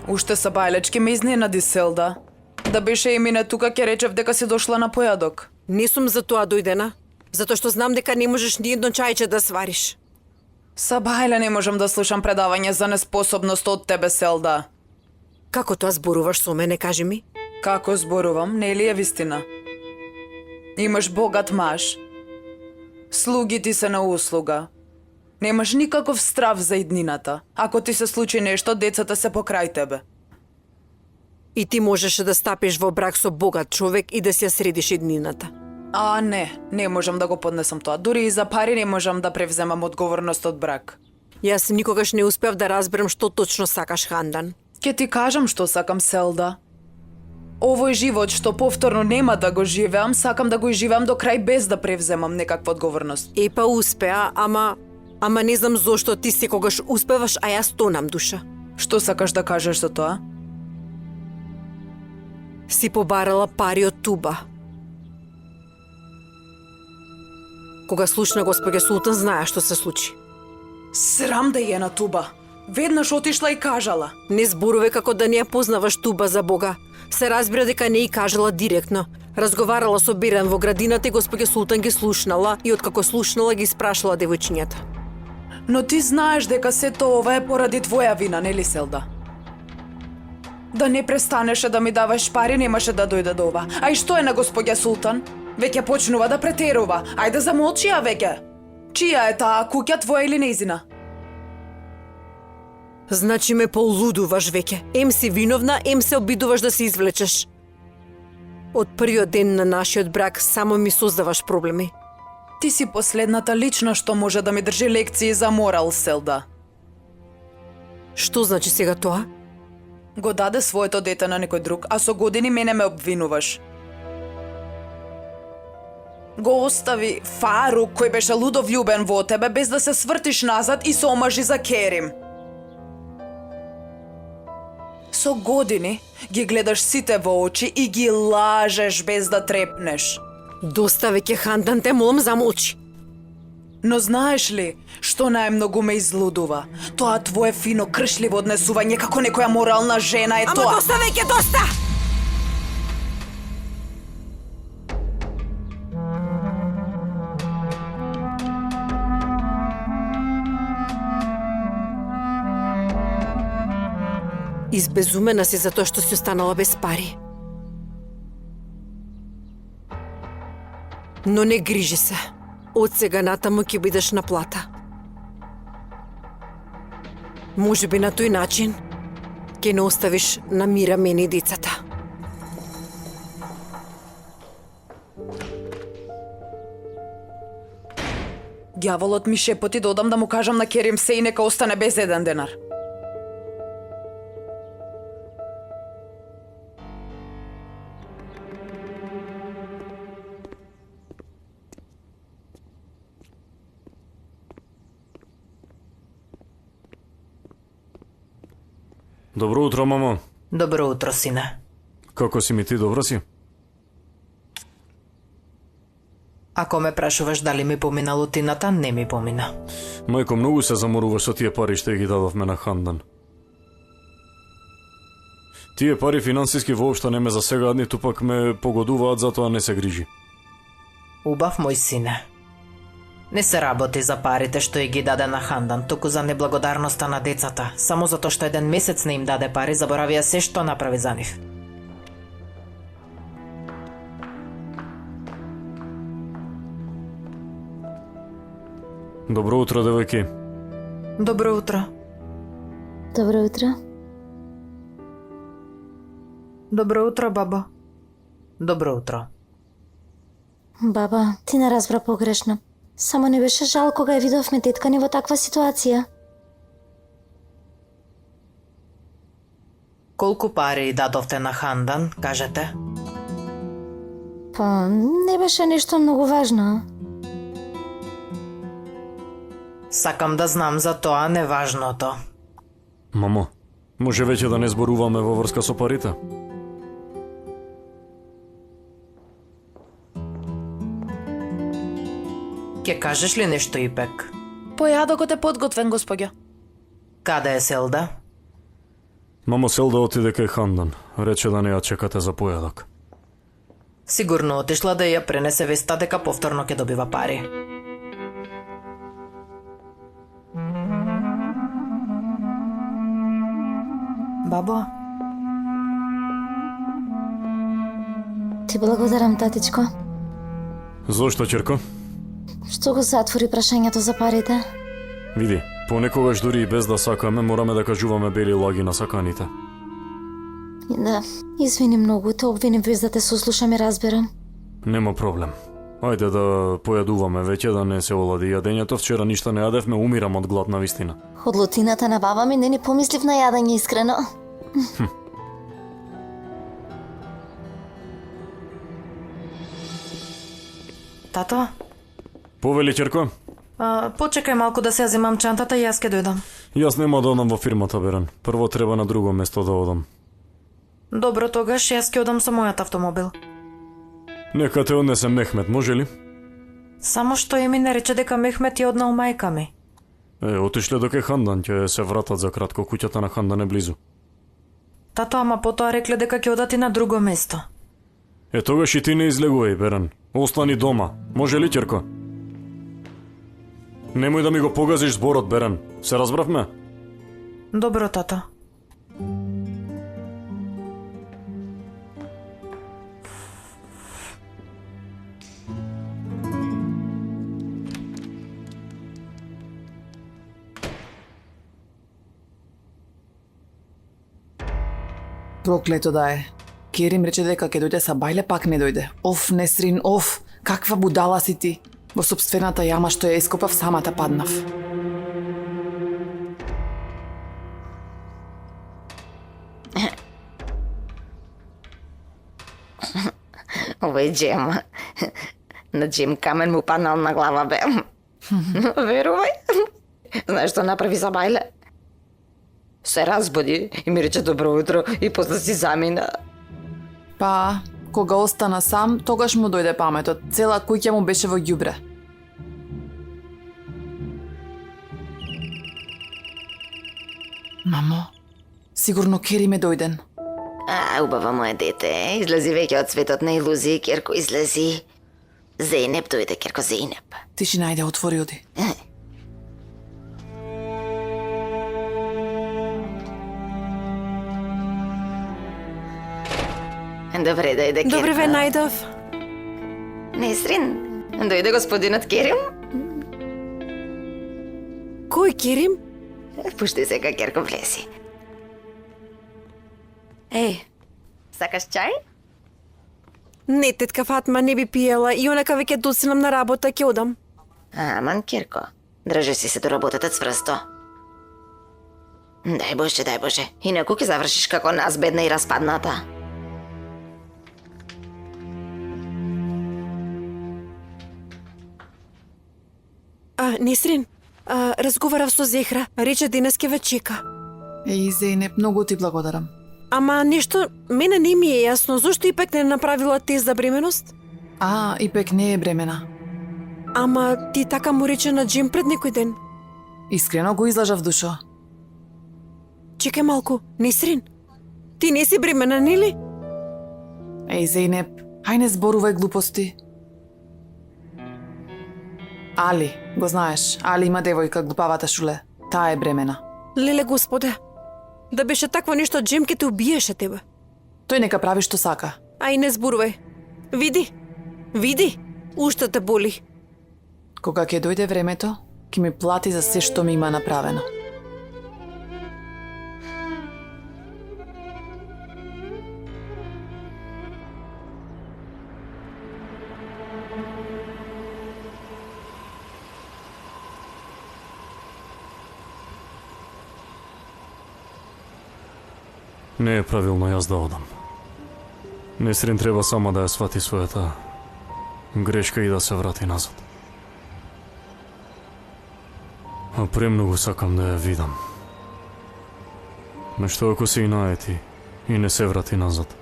Уште са бајлечки ме изненади, Селда. Да беше и мине тука, ќе речев дека си дошла на појадок. Не сум за тоа дојдена, затоа што знам дека не можеш ни едно чајче да свариш. Са бајле не можам да слушам предавање за неспособност од тебе, Селда. Како тоа зборуваш со мене, кажи ми? Како зборувам, не ли е вистина? Имаш богат маж. Слуги ти се на услуга. Немаш никаков страв за иднината. Ако ти се случи нешто, децата се покрај тебе. И ти можеше да стапиш во брак со богат човек и да си ја средиш иднината. А, не можам да го поднесам тоа. Дури и за пари не можам да превземам одговорност од брак. Јас никогаш не успев да разберам што точно сакаш, Хандан. Ке ти кажам што сакам, Селда. Овој живот што повторно нема да го живеам, сакам да го изживеам до крај без да превземам некаква одговорност. Епа успеа, ама не знам зошто ти секогаш успеваш, а јас тонам, душа. Што сакаш да кажеш со тоа? Си побарала пари од Туба. Кога слушна госпоѓа Султан, знае што се случи. Срам да е на Туба. Веднаш отишла и кажала. Не зборуве како да не ја познаваш Туба, за Бога. Се разбира дека не и кажала директно. Разговарала со Беран во градината и госпоѓа Султан ги слушнала и откако слушнала ги спрашала девојчињата. Но ти знаеш дека сето ова е поради твоја вина, нели, Селда? Да не престанеше да ми даваш пари, немаше да дојде до ова. А и што е на госпоѓа Султан? Веќе почнува да претерува. Ајде замолчи ја веќе. Чија е таа куќа, твоја или нејзина? Значи ме полудуваш веќе. Ем си виновна, ем се обидуваш да се извлечеш. Од првиот ден на нашиот брак само ми создаваш проблеми. Ти си последната лична што може да ми држи лекции за морал, Селда. Што значи сега тоа? Го даде своето дете на некој друг, а со години мене ме обвинуваш. Го остави Фарук, кој беше лудо влюбен во тебе, без да се свртиш назад и се омажи за Керим. Со години ги гледаш сите во очи и ги лажеш без да трепнеш. Доста веќе, Хандан, те молам, замолчи. Но знаеш ли што најмногу ме излудува? Тоа твое фино кршливо однесување како некоја морална жена е тоа. Ама доста веќе, доста! Избезумена си за тоа што си останала без пари. Но не грижи се. Од сега натаму ќе бидеш на плата. Може би на тој начин ќе не оставиш на мира мене и децата. Ѓаволот ми шепоти да одам да му кажам на Керим се и нека остане без еден денар. Добро утро, мамо. Добро утро, сине. Како си ми ти, добро си? Ако ме прашуваш дали ми помина лутината, не ми помина. Мајко, многу се заморуваш со тие пари што ги дадовме на Хандан. Тие пари финансиски воопшто не ме засегаат, ниту пак ме погодуваат, затоа не се грижи. Убав мој сине. Не се работи за парите што ги даде на Хандан, туку за неблагодарноста на децата. Само затоа што еден месец не им даде пари, заборавија се што направи за нив. Добро утро, девојки. Добро утро. Добро утро. Добро утро, баба. Добро утро. Баба, ти не разбра погрешно. Само не беше жал кога ја видовме тетка ни во таква ситуација. Колку пари дадовте на Хандан, кажете? Па, не беше нешто многу важно. Сакам да знам за тоа неважното. Мамо, може веќе да не зборуваме во врска со парите? Ке кажеш ли нешто, Ипек? Појадокот е подготвен, господја. Каде е Селда? Мамо Селда отиде кај Хандан. Рече да не ја чекате за појадок. Сигурно отишла да ја пренесе веста дека повторно ќе добива пари. Бабо, Ти благодарам, татичко, Зошто, ќерко? што го затвори прашањето за парите. Види, понекогаш дури и без да сакаме, мораме да кажуваме бели лаги на саканите. Да, извини многу, те обвиним без да те сослушам и разберам. Нема проблем. Ајде да појадуваме веќе, да не се олади јадењето. Вчера ништо не јадевме, умирам од глад на вистина. Од лутината на баба ми не ни помислив на јадење искрено. тато, Повели, ќерко? почекај малку да се ја земам чантата и јас ќе дојдам. Јас нема да одам во фирмата, Берен. Прво треба на друго место да одам. Добро, тогаш јас ќе одам со мојот автомобил. Нека те однесе Мехмет, може ли? Само што и ми не рече дека Мехмет ја однал мајка ми. Отишле до кај Хандан, ќе се вратат за кратко, куќата на Хандан е близу. Тато, ама потоа рекле дека ќе одат и на друго место. Тогаш и ти не излегувај, Берен. Остани дома. Може ли, ќерко? Немој да ми го погазиш зборот, Берен. Се разбравме? Добро, тато. Проклето да е. Керим рече дека ќе дојде са бајле, пак не дојде. Оф, Несрин, оф, каква будала си ти. Во собствената јама што ја ископав, самата паднав. Овој джем. На джем камен му паднал на глава, бе. Верувај. Знаеш што направи за бајле? Се разбуди и ми рече добро утро и после си замина. Па, кога остана сам, тогаш му дојде паметот. Цела куќа му беше во ѓубре. Мамо, сигурно Керим е дојден. Убаво моje дете, излези веќе од светот на илузии, Керко, излези. Зейнеп дојде, Керко, Зейнеп. Тишина, ајде, отвори, оди. Добре, дојде, Керко. Добре ве најдов. Несрин, дојде господинот Керим. Кој Керим? Пушти сега, Керко, влези. Сакаш чај? Не, тетка Фатма, не би пиела и онака веќе доцнам на работа, ќе одам. Аман, Керко, држи си се до работата цврсто. Дај Боже, инаку ќе завршиш како нас, бедна и распадната. Несрин, разговарав со Зехра, рече денес ќе ве чека. Зейнеп, многу ти благодарам. Ама нешто, мене не ми е јасно, зошто ипек не направила тест за бременост? Ипек не е бремена. Ама ти така му рече на Джим пред некој ден. Искрено го излажав, душо. Чекај малку, Несрин, ти не си бремена, нели? Зейнеп, хај не зборувај глупости. Али, го знаеш, Али има девојка, глупавата Шуле. Таа е бремена. Леле Господе, да беше такво нешто, Джем ке те убиеше тебе. Тој нека прави што сака. Ај не зборувај. Види, уште те боли. Кога ќе дојде времето, ќе ми плати за се што ми има направено. Не е правилно јас да одам. Несрин треба сама да ја свати својата грешка и да се врати назад. Премногу сакам да ја видам. Но што ако се и наети и не се врати назад?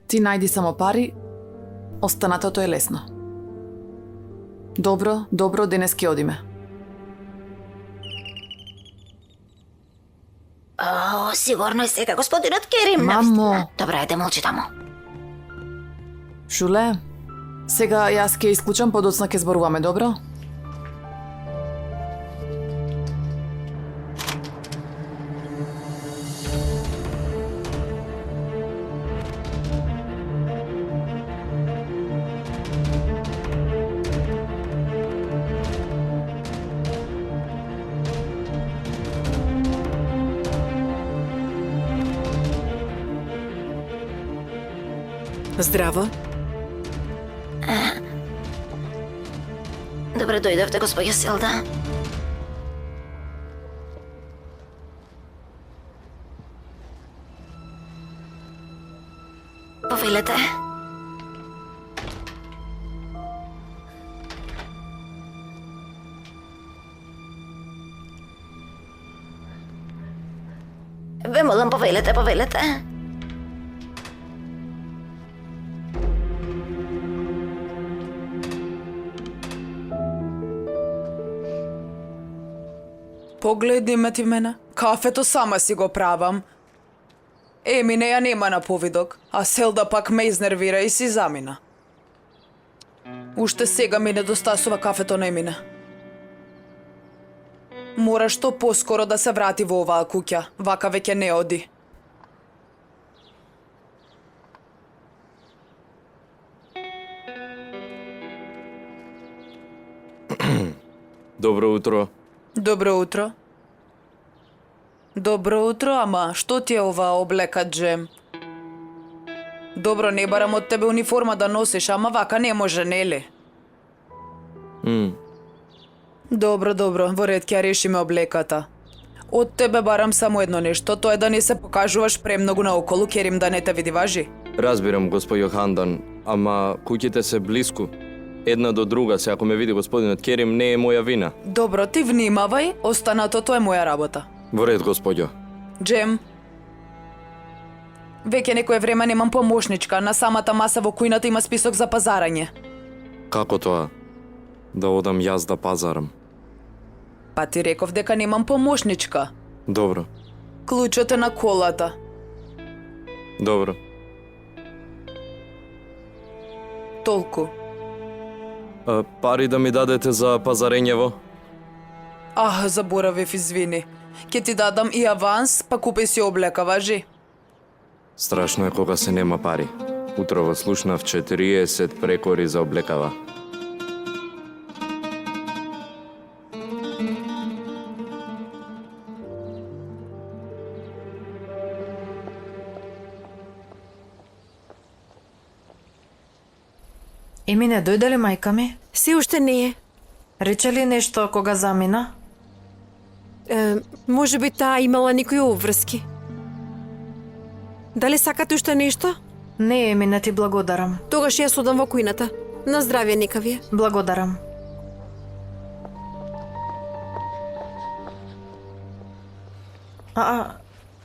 Ти најди само пари, останатото е лесно. Добро, денес ќе одиме. О, сигурно е сега господинот Керим. Мамо. Добре, ајде молчи таму. Шуле, сега јас ќе исклучам, подоцна ќе зборуваме, добро? Здраво. Добре дојдовте, господја Селда. Повелете. Ве молам, повелете, повелете. Погледни ме ти мене. Кафето сама си го правам. Еми, неја нема на повидок, а Селда пак ме изнервира и си замина. Уште сега ми недостасува кафето на Емина. Мора што поскоро да се врати во оваа куќа, вака веќе не оди. Добро утро. Добро утро. Добро утро, ама што ти е оваа облека, Джем? Добро, не барам од тебе униформа да носиш, ама вака не може, нели? Добро, во ред ќе ја решиме облеката. Од тебе барам само едно нешто, тоа е да не се покажуваш премногу наоколу, Керим да не те види, важи? Разбирам, господјо Хандан, ама куќите се блиску. Една до друга, се ако ме види господинот Керим, не е моја вина. Добро, ти внимавај, останатото е моја работа. Во ред, господјо. Джем, веќе некое време немам помошничка, на самата маса во кујната има список за пазарање. Како тоа? Да одам јас да пазарам. Па ти реков дека немам помошничка. Добро, Клучот е на колата. добро. Толку. Пари да ми дадете за пазарењево? Заборавив, извини. Ке ти дадам и аванс, па купи си облека, важи? Страшно е кога се нема пари. Утрово слушнав 40 прекори за облекава. Емине, дојде ли мајка ми? Се уште не е. Рече ли нешто кога замина? Може би таа имала некои обврски. Дали сакате уште нешто? Не, Емине, ти благодарам. Тогаш јас одам во кујната. На здравје нека ви е. Благодарам.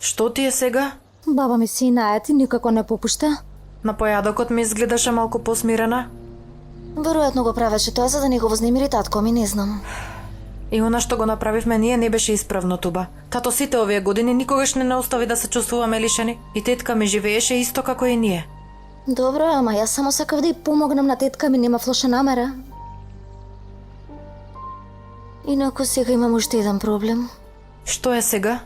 Што ти е сега? Баба ми си најат и никако не попушта. На појадокот ми изгледаше малку посмирена. Веројатно го правеше тоа за да не го вознемири татко ми, не знам. И она што го направивме ние не беше исправно, Туба. Тато сите овие години никогаш не остави да се чувствуваме лишени. И тетка ми живееше исто како и ние. Добро, ама јас само сакав да ја помогнам на тетка ми, нема лоша намера. Инаку сега имам уште еден проблем. Што е сега?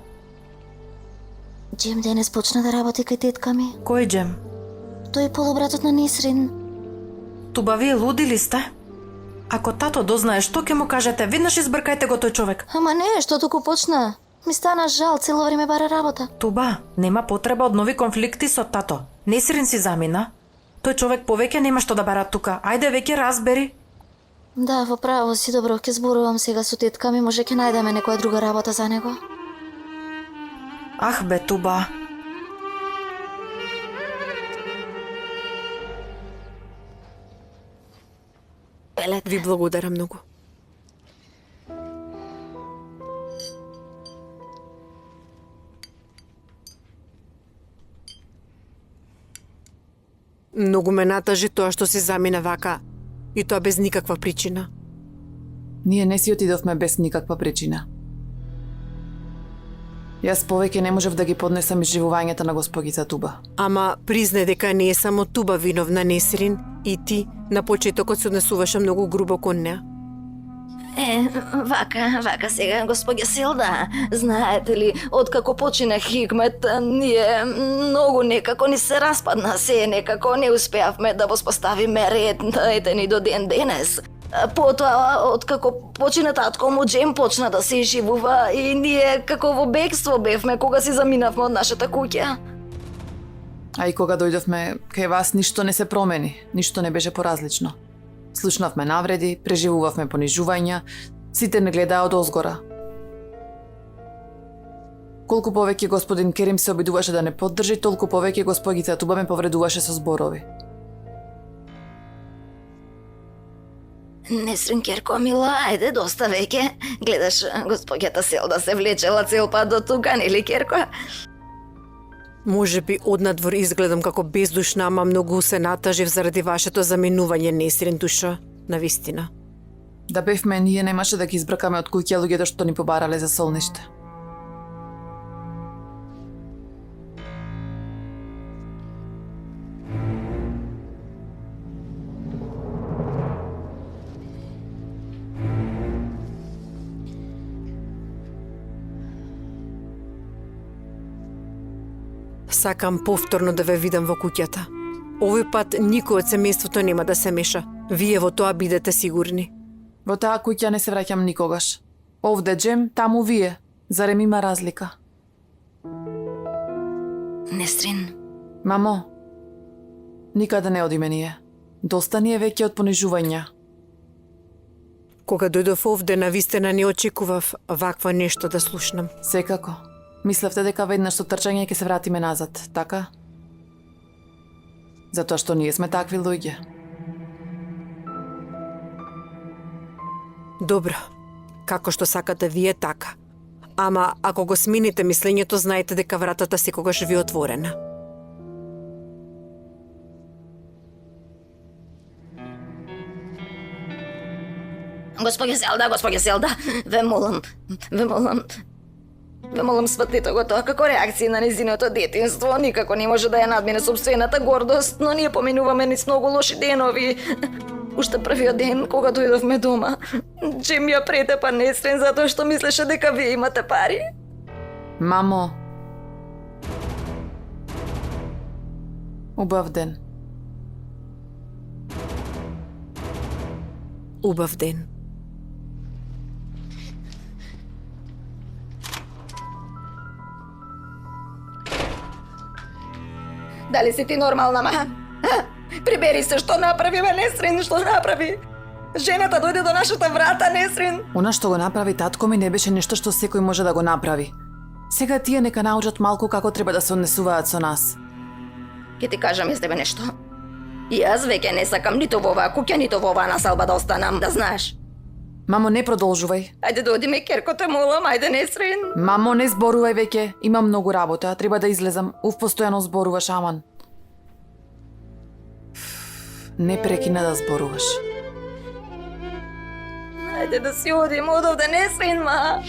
Джем денес почна да работи кај тетка ми. Кој Джем? Тој полубратот на Несрин. Туба, вие луди ли сте? Ако тато дознае, што ќе му кажете? Веднаш избркајте го тој човек. Ама не, што туку почна. Ми стана жал, цело време бара работа. Туба, нема потреба од нови конфликти со тато. Несрин си замина. Тој човек повеќе нема што да бара тука. Ајде веќе разбери. Да, во право си, добро, ќе зборувам сега со тетка ми, може ќе најдеме некоја друга работа за него. Ах бе, Туба. Ви благодарам многу. Многу ме натажи тоа што си замина вака и тоа без никаква причина. Ние не си отидовме без никаква причина. Јас повеќе не можев да ги поднесам изживувањата на госпогица Туба. Ама признај дека не е само Туба виновна, Несрин, и ти на почетокот се однесуваше многу грубо кон неа. Вака сега, господја Селда. Знаете ли, откако почина Хикмет, ние многу некако ни се распадна се, некако не успеавме да воспоставиме ред, ете ни до ден денес. Потоа, откако почина татко му, Джем почна да се изживува и ние како во бегство бевме кога си заминавме од нашата куќа. А и кога дојдовме кај вас, ништо не се промени, ништо не беше поразлично. Слушнавме навреди, преживувавме понижувања, сите не гледаа од озгора. Колку повеќе господин Керим се обидуваше да не поддржи, толку повеќе госпогица Туба ме повредуваше со зборови. Несрин, керко мила, ајде доста веќе. Гледаш, господјата Селда се влечела цел пат до тука, нели керко? Може би однадвор изгледам како бездушна, ама многу се натажив заради вашето заменување, Несрин, душо, навистина. Да бевме, ние немаше да ги избркаме од куќа луѓето што ни побарале за солниште. Сакам повторно да ве видам во куќата. Овој пат никој од семејството нема да се меша. Вие во тоа бидете сигурни. Во таа куќа не се враќам никогаш. Овде Джем, таму вие. Зарем има разлика? Несрин. Мамо, никаде не одиме ние. Доста ни е веќе од понижувања. Кога дојдов овде, навистина не очекував вакво нешто да слушнам. Секако. Мислевте дека веднаш со трчање ќе се вратиме назад, така? Затоа што ние сме такви луѓе. Добро, како што сакате вие, така. Ама, ако го смените мислењето, знаете дека вратата секогаш ви е отворена. Господја Селда, ве молам сватите го тоа како реакција на незиното детинство. Никако не може да ја надмине собствената гордост, но ние поминуваме низ многу лоши денови. Уште првиот ден, кога дојдовме дома, Джим ја претепа Несрин затоа што мислеше дека вие имате пари. Мамо. Убав ден. Убав ден. Дали си ти нормална, ма? Прибери се, што направи, бе, Несрин, што направи? Жената дојде до нашата врата, Несрин. Она што го направи татко ми не беше нешто што секој може да го направи. Сега тие нека научат малку како треба да се однесуваат со нас. Ке ти кажам јас тебе нешто. Јас веќе не сакам ниту во оваа куќа, ниту во оваа насалба да останам, да знаеш. Мамо, не продолжувај. Ајде да одиме, керко, те молам, ајде, Несрин. Мамо, не зборувај веќе. Имам многу работа, треба да излезам. Постојано зборуваш, аман. Не прекина да зборуваш. Ајде да си одиме од овде, Несрин, ма.